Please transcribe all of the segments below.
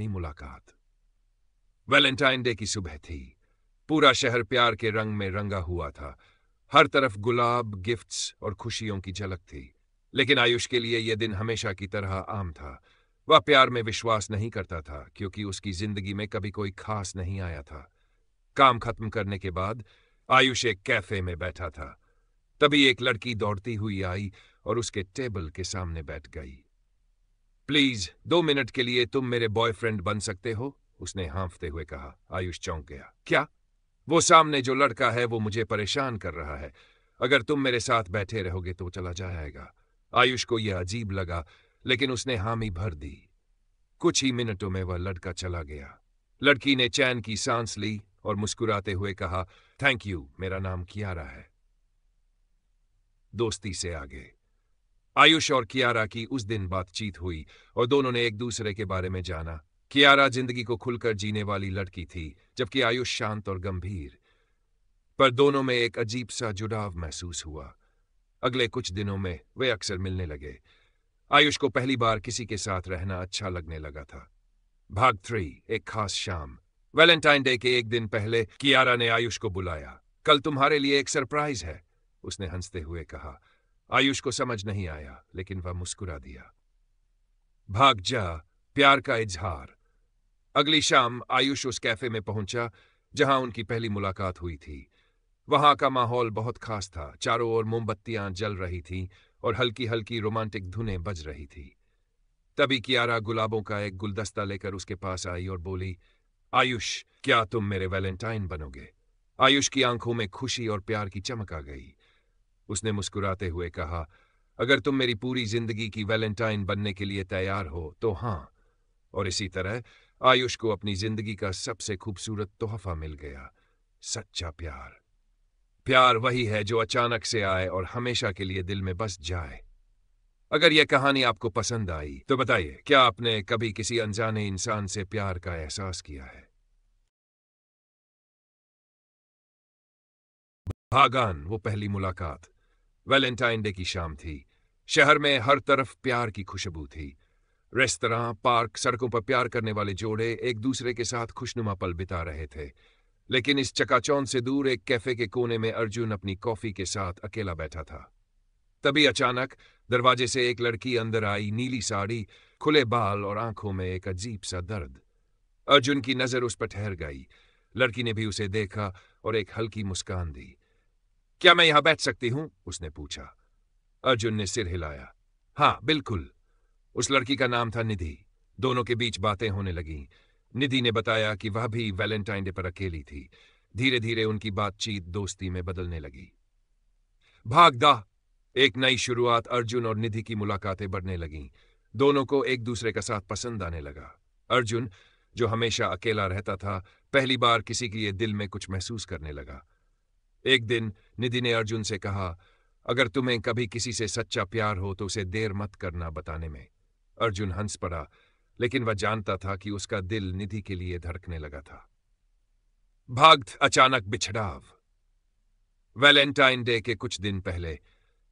अपनी मुलाकात। Valentine day की सुबह थी। पूरा शहर प्यार के रंग में रंगा हुआ था। हर तरफ गुलाब, गिफ्ट्स और खुशियों की झलक थी। लेकिन आयुष के लिए यह दिन हमेशा की तरह आम था। वह प्यार में विश्वास नहीं करता था क्योंकि उसकी जिंदगी में कभी कोई खास नहीं आया था। काम खत्म करने के बाद आयुष एक कैफे में बैठा था। तभी एक लड़की दौड़ती हुई आई और उसके टेबल के सामने बैठ गई। प्लीज 2 मिनट के लिए तुम मेरे बॉयफ्रेंड बन सकते हो? उसने हाँफते हुए कहा। आयुष चौंक गया। क्या? वो सामने जो लड़का है वो मुझे परेशान कर रहा है। अगर तुम मेरे साथ बैठे रहोगे तो चला जाएगा। आयुष को यह अजीब लगा, लेकिन उसने हामी भर दी। कुछ ही मिनटों में वह लड़का चला गया। लड़की ने चैन की सांस ली और मुस्कुराते हुए कहा, थैंक यू, मेरा नाम कियारा है। दोस्ती से आगे। आयुष और कियारा की उस दिन बातचीत हुई और दोनों ने एक दूसरे के बारे में जाना। कियारा जिंदगी को खुलकर जीने वाली लड़की थी, जबकि आयुष शांत और गंभीर। पर दोनों में एक अजीब सा जुड़ाव महसूस हुआ। अगले कुछ दिनों में वे अक्सर मिलने लगे। आयुष को पहली बार किसी के साथ रहना अच्छा लगने लगा था। भाग 3, एक खास शाम। वैलेंटाइन डे के एक दिन पहले कियारा ने आयुष को बुलाया। कल तुम्हारे लिए एक सरप्राइज है, उसने हंसते हुए कहा। आयुष को समझ नहीं आया, लेकिन वह मुस्कुरा दिया। भाग जा, प्यार का इजहार। अगली शाम आयुष उस कैफे में पहुंचा जहां उनकी पहली मुलाकात हुई थी। वहां का माहौल बहुत खास था। चारों ओर मोमबत्तियां जल रही थीं और हल्की हल्की रोमांटिक धुनें बज रही थी। तभी कियारा गुलाबों का एक गुलदस्ता लेकर उसके पास आई और बोली, आयुष, क्या तुम मेरे वैलेंटाइन बनोगे? आयुष की आंखों में खुशी और प्यार की चमक आ गई। उसने मुस्कुराते हुए कहा, अगर तुम मेरी पूरी जिंदगी की वैलेंटाइन बनने के लिए तैयार हो तो हाँ। और इसी तरह आयुष को अपनी जिंदगी का सबसे खूबसूरत तोहफा मिल गया, सच्चा प्यार। प्यार वही है जो अचानक से आए और हमेशा के लिए दिल में बस जाए। अगर यह कहानी आपको पसंद आई तो बताइए, क्या आपने कभी किसी अनजाने इंसान से प्यार का एहसास किया है? भागान, वो पहली मुलाकात। वैलेंटाइन डे की शाम थी। शहर में हर तरफ प्यार की खुशबू थी। रेस्तरां, पार्क, सड़कों पर प्यार करने वाले जोड़े एक दूसरे के साथ खुशनुमा पल बिता रहे थे। लेकिन इस चकाचौंध से दूर एक कैफे के कोने में अर्जुन अपनी कॉफी के साथ अकेला बैठा था। तभी अचानक दरवाजे से एक लड़की अंदर आई, नीली साड़ी, खुले बाल और आंखों में एक अजीब सा दर्द। अर्जुन की नजर उस पर ठहर गई। लड़की ने भी उसे देखा और एक हल्की मुस्कान दी। क्या मैं यहां बैठ सकती हूं? उसने पूछा। अर्जुन ने सिर हिलाया। हाँ, बिल्कुल। उस लड़की का नाम था निधि। दोनों के बीच बातें होने लगीं। निधि ने बताया कि वह भी वैलेंटाइन डे पर अकेली थी। धीरे धीरे उनकी बातचीत दोस्ती में बदलने लगी। भागदा, एक नई शुरुआत। अर्जुन और निधि की मुलाकातें बढ़ने लगीं। दोनों को एक दूसरे का साथ पसंद आने लगा। अर्जुन, जो हमेशा अकेला रहता था, पहली बार किसी के लिए दिल में कुछ महसूस करने लगा। एक दिन निधि ने अर्जुन से कहा, अगर तुम्हें कभी किसी से सच्चा प्यार हो तो उसे देर मत करना बताने में। अर्जुन हंस पड़ा, लेकिन वह जानता था कि उसका दिल निधि के लिए धड़कने लगा था। भाग, अचानक बिछड़ाव। वैलेंटाइन डे के कुछ दिन पहले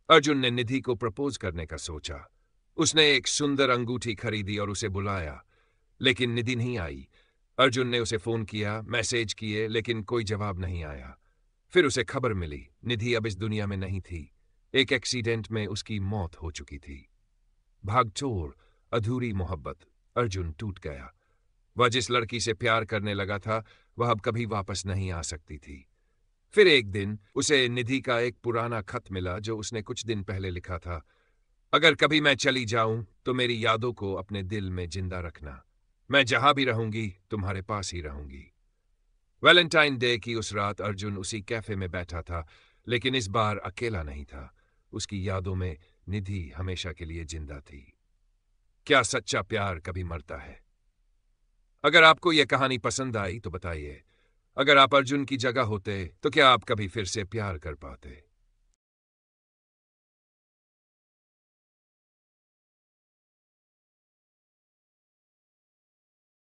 अर्जुन ने निधि को प्रपोज करने का सोचा। उसने एक सुंदर अंगूठी खरीदी और उसे बुलाया, लेकिन निधि नहीं आई। अर्जुन ने उसे फोन किया, मैसेज किए, लेकिन कोई जवाब नहीं आया। फिर उसे खबर मिली, निधि अब इस दुनिया में नहीं थी। एक एक्सीडेंट में उसकी मौत हो चुकी थी। भाग 4, अधूरी मोहब्बत। अर्जुन टूट गया। वह जिस लड़की से प्यार करने लगा था, वह अब कभी वापस नहीं आ सकती थी। फिर एक दिन उसे निधि का एक पुराना खत मिला जो उसने कुछ दिन पहले लिखा था। अगर कभी मैं चली जाऊं तो मेरी यादों को अपने दिल में जिंदा रखना। मैं जहां भी रहूंगी तुम्हारे पास ही रहूंगी। वैलेंटाइन डे की उस रात अर्जुन उसी कैफे में बैठा था, लेकिन इस बार अकेला नहीं था। उसकी यादों में निधि हमेशा के लिए जिंदा थी। क्या सच्चा प्यार कभी मरता है? अगर आपको यह कहानी पसंद आई तो बताइए। अगर आप अर्जुन की जगह होते तो क्या आप कभी फिर से प्यार कर पाते?